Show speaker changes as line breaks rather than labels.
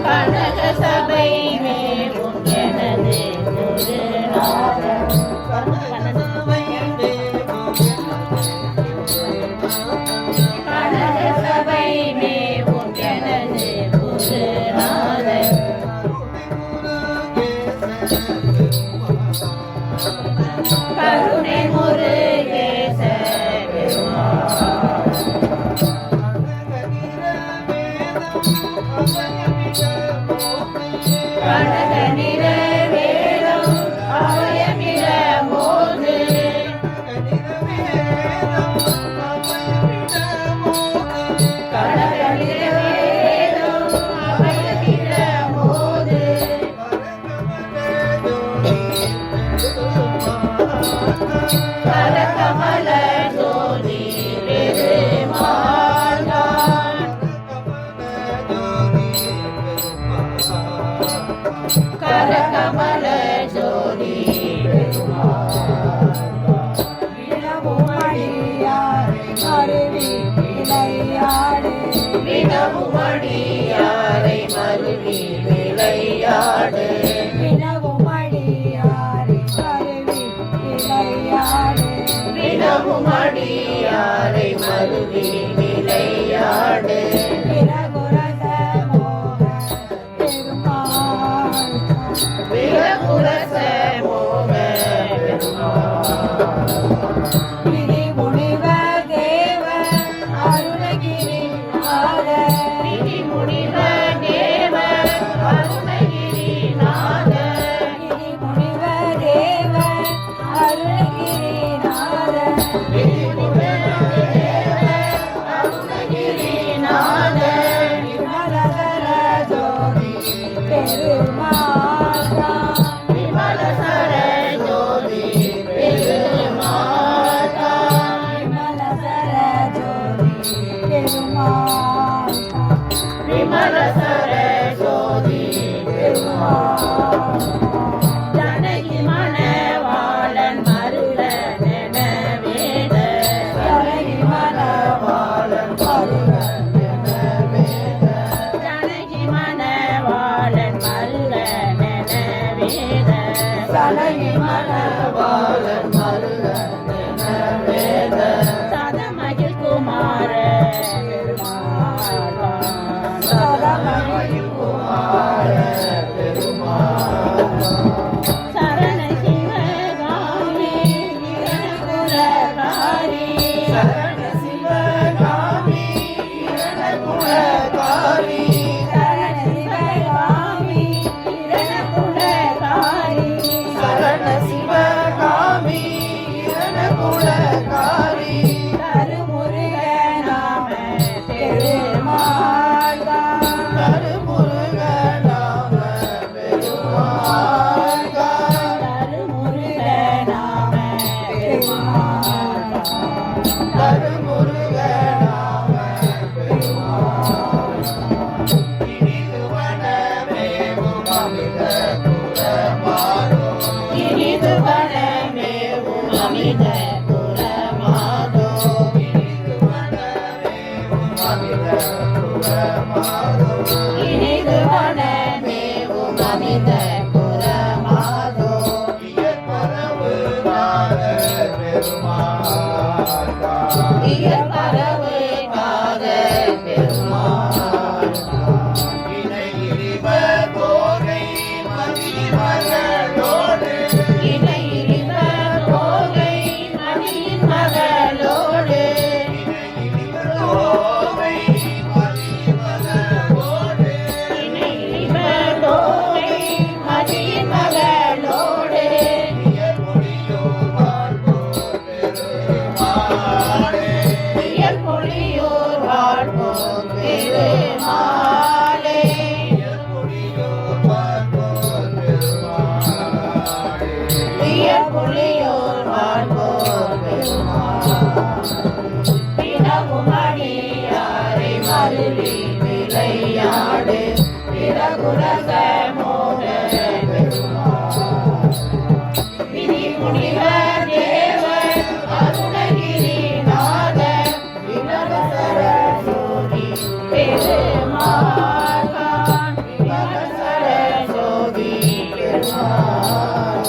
கனக சபை மேவும் எனது கனக சபை மேவும் எனது குருநாதன் கருணை முருகேச கனக நிற வேதம் அபயமிட போது கனக நிற வேதம் அபயமிட போது கரகமல ஜோதி கரகமல ஜோதி வினவுமடியாரை மருவி விளையாடு வினவுமடியாரை மருவி விளையாடு விரகுரச மோக
விதி முனிவ தேவ அருணகிரி
விதி முனிவ தேவ அருணகிரி நாத
விதி முனிவ தேவ அருணகிரி
விதி முனிவ தேவ அருணகிரி நாத
விமலதர ஜோதி பெருமாள்
விமலசர ஜோதி பெருமாள்
விமலதர ஜோதி பெருமாள்
விமலசர ஜோதி பெருமாள் ஜனகி மணவாளன் மருள நெனவேத
ஜனகி மணவாளன் மருள
நெனவேத ஜனகி மணவாளன் மருள நெனவேத
ஜனகி மணவாளன்
மருள நெனவேத சதமகிழ் குமார சதமகிழ் குமார சரண சிவகாமி குலகாரி சரண சிவகாமி குலகாரி
சரண சிவகாமி
குலகாரி சரண சிவகாமி குலகாரி
கருமுருக நாம பெருமாள்
கருமுருக நாம பெருமாள் கருமுருக நாம பெருமாள் கருமுருக நாம பெருமாள் இனிதுவனமேவும் அமித புறமாதோ இனிதுவனமேவும் அமித புறமாதோ இனிதுவனமேவும் அமித புறமாதோ இனிதுவனமேவும் அமித புறமாதோ இயற்பரவு காத பெருமாள் இயற்பரவு காத பெருமாள் இணையிரிவ தோகை மதிமகளோடு இணையிரிவ தோகை மதிமகளோடு இணையிரிவ தோகை மதிமகளோடு இணையிரிவ தோகை மதிமகளோடு இயற்பொழியோர் வாழ்வோர் பெருமாளே இயற்பொழியோர் வாழ்வோர் பெருமாளே இயற்பொழியோர் வாழ்வோர் பெருமாளே இயற்பொழியோர் வாழ்வோர் பெருமாளே பிறகுமடியாரை மருளி விளையாடு பிறகுரக மோக பெருமாள் விதி முனிவ தேவ அருணகிரி நாத விமலசர ஜோதி
பெருமாள்
சரஸ்வதி பெருமாள்